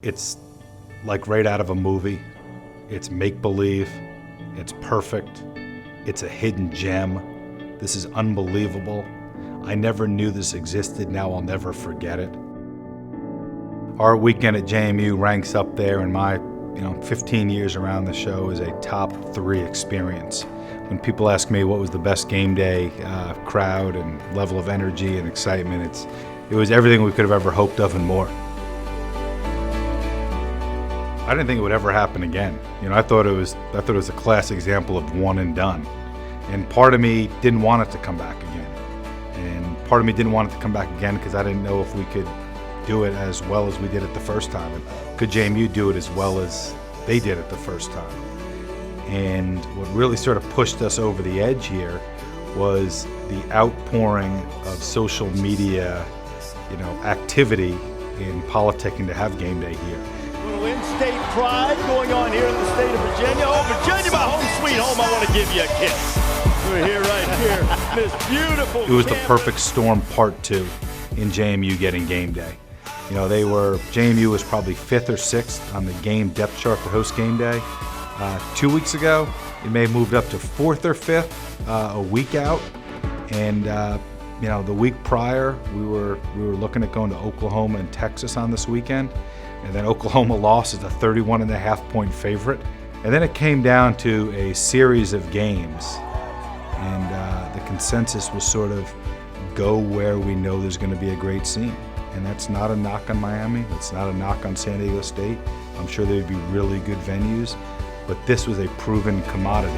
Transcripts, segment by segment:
It's like right out of a movie. It's make-believe. It's perfect. It's a hidden gem. This is unbelievable. I never knew this existed. Now I'll never forget it. Our weekend at JMU ranks up there in my 15 years around the show as a top 3 experience. When people ask me what was the best game day crowd and level of energy and excitement, it was everything we could have ever hoped of and more. I didn't think it would ever happen again. I thought it was a classic example of one and done. And part of me didn't want it to come back again. And part of me didn't want it to come back again because I didn't know if we could do it as well as we did it the first time. And could JMU do it as well as they did it the first time? And what really sort of pushed us over the edge here was the outpouring of social media, activity in politicking to have game day here. In-state pride going on here in the state of Virginia. Oh, Virginia, my home sweet home, I want to give you a kiss. We're here, right here, this beautiful It was the perfect storm part 2 in JMU getting game day. JMU was probably 5th or 6th on the game depth chart to host game day. 2 weeks ago, it may have moved up to 4th or 5th, a week out. And the week prior, we were looking at going to Oklahoma and Texas on this weekend. And then Oklahoma lost as a 31.5-point favorite. And then it came down to a series of games. And the consensus was sort of go where we know there's going to be a great scene. And that's not a knock on Miami. It's not a knock on San Diego State. I'm sure there'd be really good venues. But this was a proven commodity.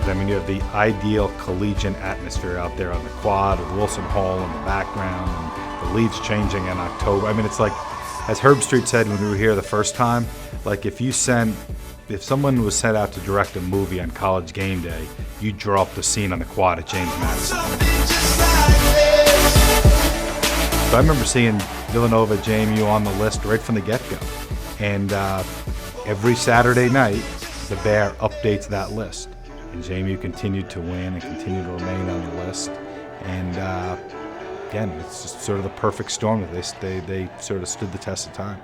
You have the ideal collegiate atmosphere out there on the quad with Wilson Hall in the background and the leaves changing in October. It's like, as Herb Street said when we were here the first time, like if someone was sent out to direct a movie on college game day, you'd draw up the scene on the quad at James Madison. So I remember seeing Villanova JMU on the list right from the get-go. And every Saturday night, the Bear updates that list. And JMU continued to win and continued to remain on the list. And again, it's just sort of the perfect storm. They sort of stood the test of time.